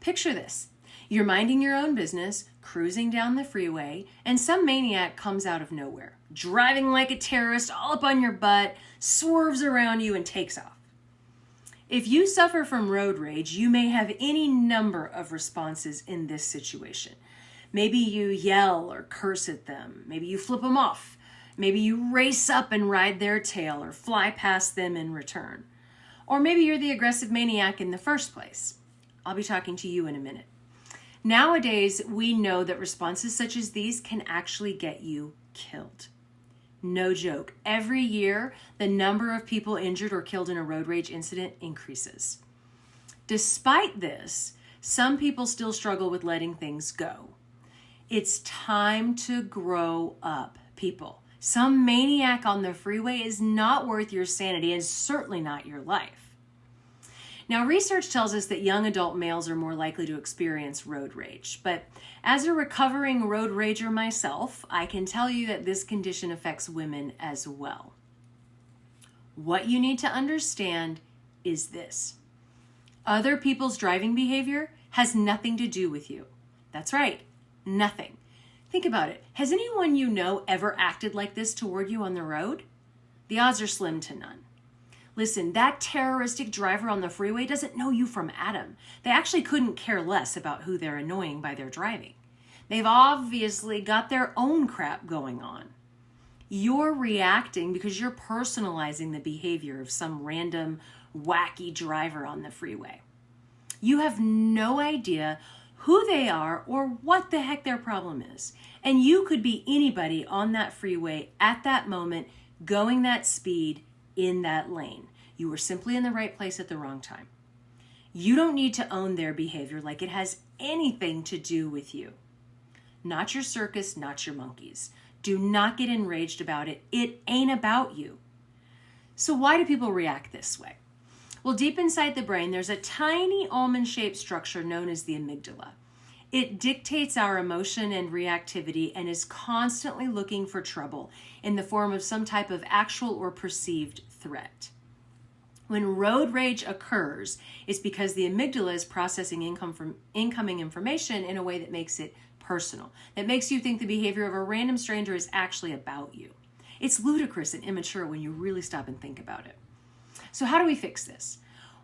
Picture this. You're minding your own business, cruising down the freeway, and some maniac comes out of nowhere, driving like a terrorist all up on your butt, swerves around you, and takes off. If you suffer from road rage, you may have any number of responses in this situation. Maybe you yell or curse at them. Maybe you flip them off. Maybe you race up and ride their tail or fly past them in return. Or maybe you're the aggressive maniac in the first place. I'll be talking to you in a minute. Nowadays, we know that responses such as these can actually get you killed. No joke. Every year, the number of people injured or killed in a road rage incident increases. Despite this, some people still struggle with letting things go. It's time to grow up, people. Some maniac on the freeway is not worth your sanity and certainly not your life. Now, research tells us that young adult males are more likely to experience road rage, but as a recovering road rager myself, I can tell you that this condition affects women as well. What you need to understand is this. Other people's driving behavior has nothing to do with you. That's right. Nothing. Think about it. Has anyone you know ever acted like this toward you on the road? The odds are slim to none. Listen, that terroristic driver on the freeway doesn't know you from Adam. They actually couldn't care less about who they're annoying by their driving. They've obviously got their own crap going on. You're reacting because you're personalizing the behavior of some random wacky driver on the freeway. You have no idea who they are or what the heck their problem is. And you could be anybody on that freeway at that moment, going that speed in that lane. You were simply in the right place at the wrong time. You don't need to own their behavior like it has anything to do with you. Not your circus, not your monkeys. Do not get enraged about it. It ain't about you. So why do people react this way? Well, deep inside the brain, there's a tiny almond-shaped structure known as the amygdala. It dictates our emotion and reactivity and is constantly looking for trouble in the form of some type of actual or perceived threat. When road rage occurs, it's because the amygdala is processing incoming information in a way that makes it personal, that makes you think the behavior of a random stranger is actually about you. It's ludicrous and immature when you really stop and think about it. So how do we fix this?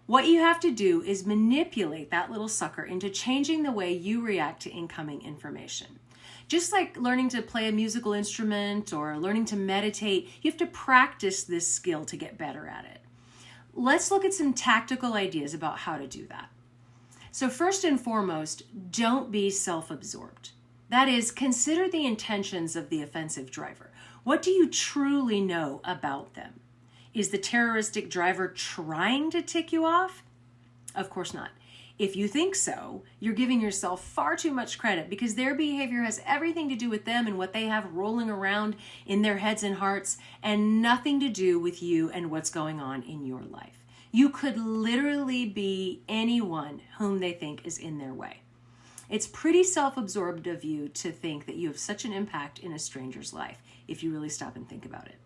What you have to do is manipulate that little sucker into changing the way you react to incoming information. Just like learning to play a musical instrument or learning to meditate, you have to practice this skill to get better at it. Let's look at some tactical ideas about how to do that. So first and foremost, don't be self-absorbed. That is, consider the intentions of the offensive driver. What do you truly know about them? Is the terroristic driver trying to tick you off? Of course not. If you think so, you're giving yourself far too much credit because their behavior has everything to do with them and what they have rolling around in their heads and hearts and nothing to do with you and what's going on in your life. You could literally be anyone whom they think is in their way. It's pretty self-absorbed of you to think that you have such an impact in a stranger's life if you really stop and think about it.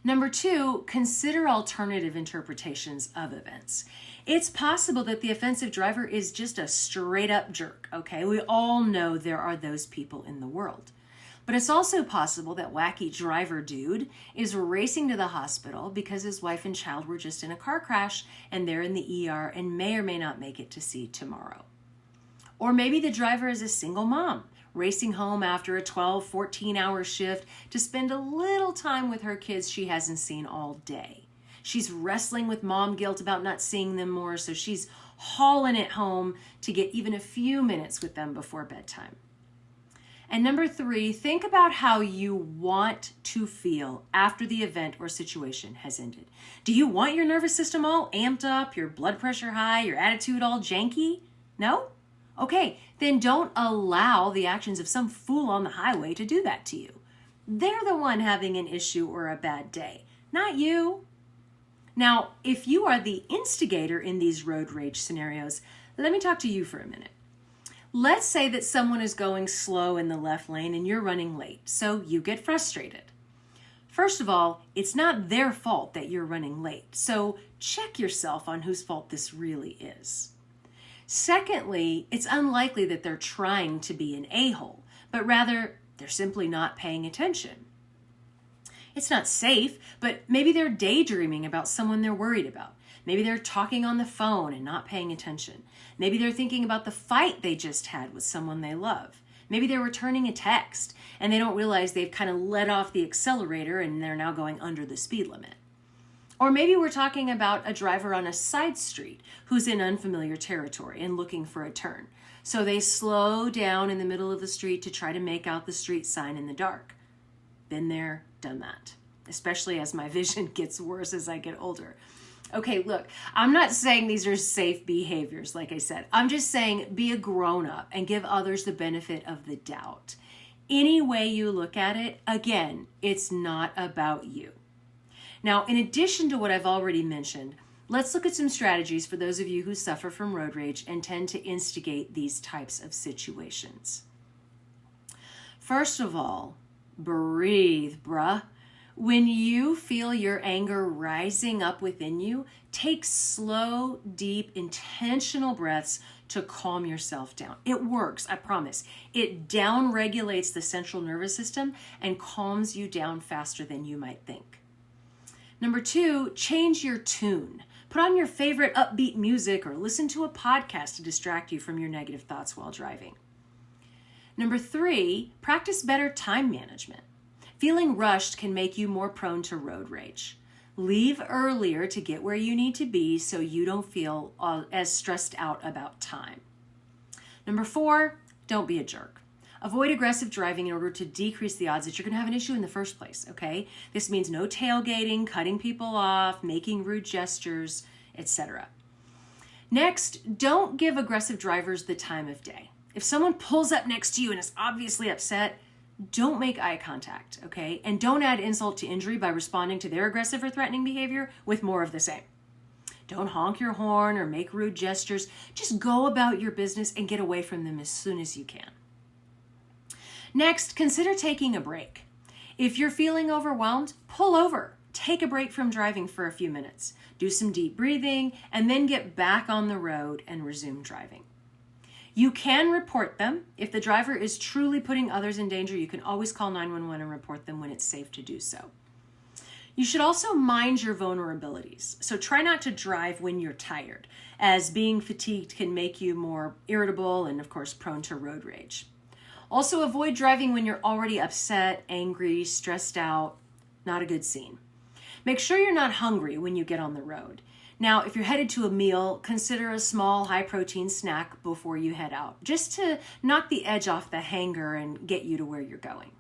Number two, consider alternative interpretations of events. It's possible that the offensive driver is just a straight up jerk, okay? We all know there are those people in the world. But it's also possible that wacky driver dude is racing to the hospital because his wife and child were just in a car crash and they're in the ER and may or may not make it to see tomorrow. Or maybe the driver is a single mom racing home after a 12, 14-hour shift to spend a little time with her kids she hasn't seen all day. She's wrestling with mom guilt about not seeing them more, so she's hauling it home to get even a few minutes with them before bedtime. And number three, think about how you want to feel after the event or situation has ended. Do you want your nervous system all amped up, your blood pressure high, your attitude all janky? No? Okay, then don't allow the actions of some fool on the highway to do that to you. They're the one having an issue or a bad day, not you. Now, if you are the instigator in these road rage scenarios, let me talk to you for a minute. Let's say that someone is going slow in the left lane and you're running late, so you get frustrated. First of all, it's not their fault that you're running late, so check yourself on whose fault this really is. Secondly, it's unlikely that they're trying to be an a-hole, but rather they're simply not paying attention. It's not safe, but maybe they're daydreaming about someone they're worried about. Maybe they're talking on the phone and not paying attention. Maybe they're thinking about the fight they just had with someone they love. Maybe they're returning a text and they don't realize they've kind of let off the accelerator and they're now going under the speed limit. Or maybe we're talking about a driver on a side street who's in unfamiliar territory and looking for a turn. So they slow down in the middle of the street to try to make out the street sign in the dark. Been there, done that, especially as my vision gets worse as I get older. Okay, look, I'm not saying these are safe behaviors, like I said. I'm just saying be a grown-up and give others the benefit of the doubt. Any way you look at it, again, it's not about you. Now, in addition to what I've already mentioned, let's look at some strategies for those of you who suffer from road rage and tend to instigate these types of situations. First of all, breathe, bruh. When you feel your anger rising up within you, take slow, deep, intentional breaths to calm yourself down. It works, I promise. It down-regulates the central nervous system and calms you down faster than you might think. Number 2, change your tune. Put on your favorite upbeat music or listen to a podcast to distract you from your negative thoughts while driving. Number 3, practice better time management. Feeling rushed can make you more prone to road rage. Leave earlier to get where you need to be so you don't feel as stressed out about time. Number 4, don't be a jerk. Avoid aggressive driving in order to decrease the odds that you're going to have an issue in the first place, okay? This means no tailgating, cutting people off, making rude gestures, etc. Next, don't give aggressive drivers the time of day. If someone pulls up next to you and is obviously upset, don't make eye contact, okay? And don't add insult to injury by responding to their aggressive or threatening behavior with more of the same. Don't honk your horn or make rude gestures. Just go about your business and get away from them as soon as you can. Next, consider taking a break. If you're feeling overwhelmed, pull over. Take a break from driving for a few minutes. Do some deep breathing, and then get back on the road and resume driving. You can report them. If the driver is truly putting others in danger, you can always call 911 and report them when it's safe to do so. You should also mind your vulnerabilities. So try not to drive when you're tired, as being fatigued can make you more irritable and, of course, prone to road rage. Also, avoid driving when you're already upset, angry, stressed out. Not a good scene. Make sure you're not hungry when you get on the road. Now, if you're headed to a meal, consider a small, high-protein snack before you head out, just to knock the edge off the hanger and get you to where you're going.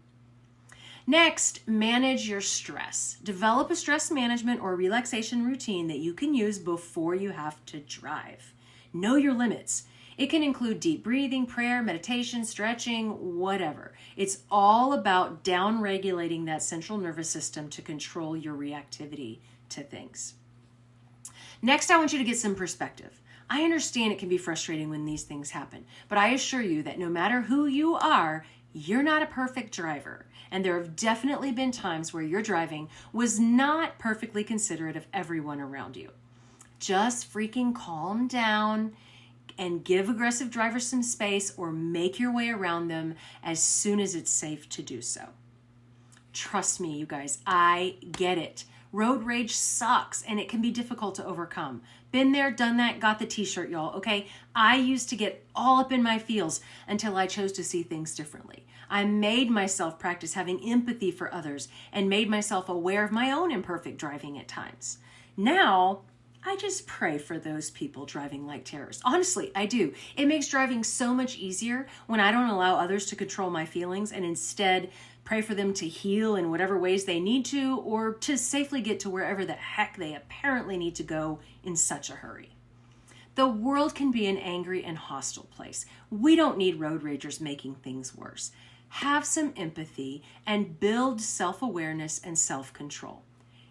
Next, manage your stress. Develop a stress management or relaxation routine that you can use before you have to drive. Know your limits. It can include deep breathing, prayer, meditation, stretching, whatever. It's all about down-regulating that central nervous system to control your reactivity to things. Next, I want you to get some perspective. I understand it can be frustrating when these things happen, but I assure you that no matter who you are, you're not a perfect driver. And there have definitely been times where your driving was not perfectly considerate of everyone around you. Just freaking calm down and give aggressive drivers some space or make your way around them as soon as it's safe to do so. Trust me, you guys, I get it. Road rage sucks and it can be difficult to overcome. Been there, done that, got the t-shirt, y'all, okay? I used to get all up in my feels until I chose to see things differently. I made myself practice having empathy for others and made myself aware of my own imperfect driving at times. Now, I just pray for those people driving like terrorists. Honestly, I do. It makes driving so much easier when I don't allow others to control my feelings and instead pray for them to heal in whatever ways they need to or to safely get to wherever the heck they apparently need to go in such a hurry. The world can be an angry and hostile place. We don't need road ragers making things worse. Have some empathy and build self-awareness and self-control.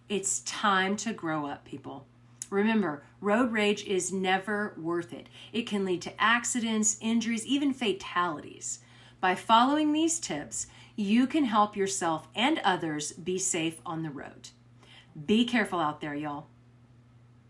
It's time to grow up, people. Remember, road rage is never worth it. It can lead to accidents, injuries, even fatalities. By following these tips, you can help yourself and others be safe on the road. Be careful out there, y'all.